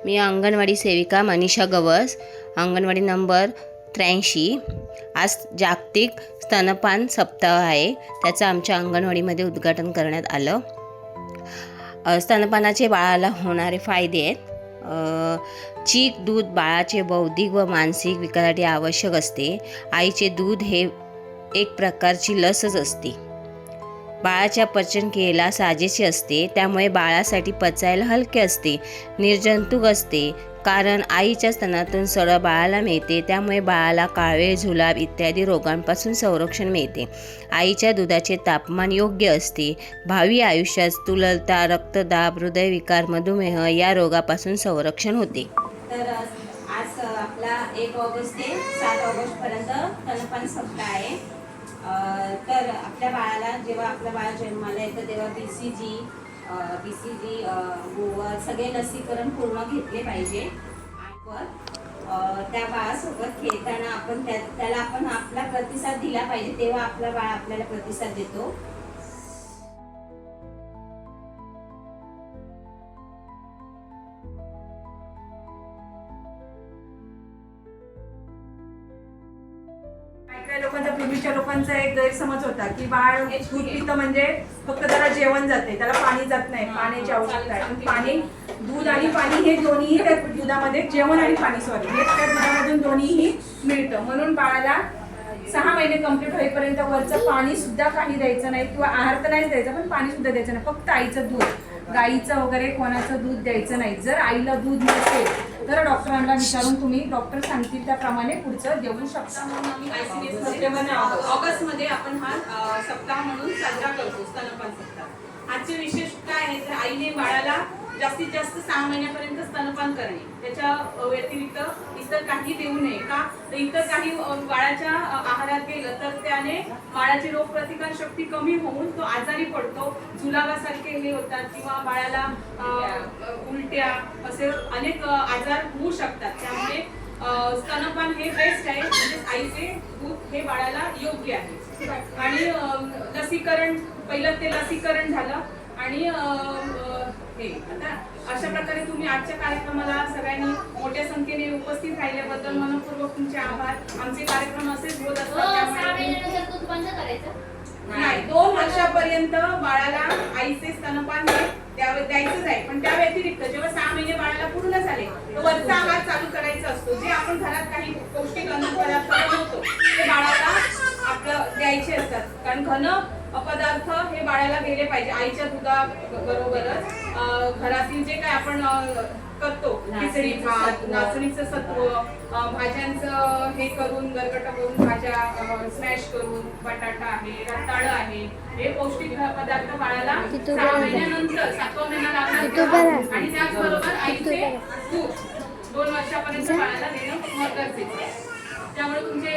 मी अंगणवाडी सेविका मनीषा गवस, अंगणवाडी नंबर 83। आज जागतिक स्तनपान सप्ताह आहे, त्याचं आमच्या अंगणवाडीमध्ये उद्घाटन करण्यात आलं। स्तनपानाचे बाळाला होणारे फायदे आहेत। चीक दूध बाळाचे बौद्धिक व मानसिक विकासासाठी आवश्यक असते। आईचे दूध हे एक प्रकारची लसच असते। बाळाच्या पचनक्रियेला साजेसे असते, त्यामुळे बाळासाठी पचायला हलके असते, निर्जंतुक असते, कारण आईच्या स्तनातून सरळ बाळाला मिळते, त्यामुळे बाळाला काळवेळ, जुलाब इत्यादी रोगांपासून संरक्षण मिळते। आईच्या दुधाचे तापमान योग्य असते। भावी आयुष्यात स्थूलता, रक्तदाब, हृदयविकार, मधुमेह या रोगापासून संरक्षण होते। तर आज आपला 1 ऑगस्ट ते 7 ऑगस्ट पर्यंत स्तनपान सप्ताह आहे। तर आपल्या बाळाला जेव्हा आपलं बाळ जन्माला येतं तेव्हा BCG, गोवर सगळे लसीकरण पूर्ण घेतले पाहिजे। त्या बाळासोबत खेळताना आपण त्याला आपण आपला प्रतिसाद दिला पाहिजे, तेव्हा आपला बाळ आपल्याला प्रतिसाद देतो। काही लोकांचा, पूर्वीच्या लोकांचा एक गैरसमज होता की बाळ दूध पितं म्हणजे फक्त त्याला जेवण जाते, त्याला पाणी जात नाही, पाण्याची आवश्यकता आहे। पण पाणी, दूध आणि पाणी हे दोन्हीही त्या दुधामध्ये, जेवण आणि पाणी हे त्या दुधामधून दोन्हीही मिळतं। म्हणून बाळाला 6 महिने कंप्लीट होईपर्यंत वरचं पाणी सुद्धा काही द्यायचं नाही, किंवा आहार तर नाहीच द्यायचा, पण पाणी सुद्धा द्यायचं नाही। फक्त आईचं दूध, गाईचं वगैरे कोणाचं दूध द्यायचं नाही। जर आईला दूध नसेल तर डॉक्टरांना विचारून तुम्ही, डॉक्टर सांगतील त्याप्रमाणे पुढचं देऊ शकता। म्हणून आम्ही ICDS ऑगस्टमध्ये आपण हा सप्ताह म्हणून साजरा करतो, स्तनपान सप्ताह। आजचे विशेष काय आहे तर आईने बाळाला जास्तीत जास्त 6 महिन्यापर्यंत स्तनपान करणे, त्याच्या व्यतिरिक्त इतर काही देऊ नये। का इतर काही बाळाच्या आहारात गेलं तर त्याने बाळाची रोगप्रतिकार शक्ती कमी होऊन तो आजारी पडतो, जुलाबासारखे हे होतात, किंवा बाळाला उलट्या असे अनेक आजार होऊ शकतात। त्यामुळे स्तनपान हे बेस्ट आहे, म्हणजे आईचे दूध हे बाळाला योग्य आहे। आणि लसीकरण, पहिलं ते लसीकरण झालं, आणि हे आता अशा प्रकारे तुम्ही आजच्या कार्यक्रमाला सगळ्यांनी मोठ्या संख्येने उपस्थित राहिल्याबद्दल मनपूर्वक तुमचे आभार। आमचे कार्यक्रम असेच होत असतात, नाही 2 वर्षापर्यंत बाळाला आईचे स्तनपान हे द्यायचंच आहे। पण त्या व्यतिरिक्त जेव्हा 6 महिने बाळाला पूर्ण झाले तर वरचा आहार चालू करायचा असतो। जे आपण घरात काही पौष्टिक अन्न पदार्थ बनवतो ते बाळाला आपलं द्यायचे असतात, कारण घन पदार्थ हे बाळाला गेले पाहिजे। आईच्या दुधाबरोबरच घरातील जे काय आपण करतो, खिचडी भात, नाचणीचं सत्व, भाज्यांचं हे करून, गरगट करून, भाज्या स्मॅश करून, बटाटा आहे, रताळं आहे, हे पौष्टिक पदार्थ बाळाला 6 महिन्यानंतर 7वा महिना लागणार, आणि त्याचबरोबर आईचे दूध 2 वर्षापर्यंत बाळाला देणं गरजेचं आहे। त्यामुळे तुमचे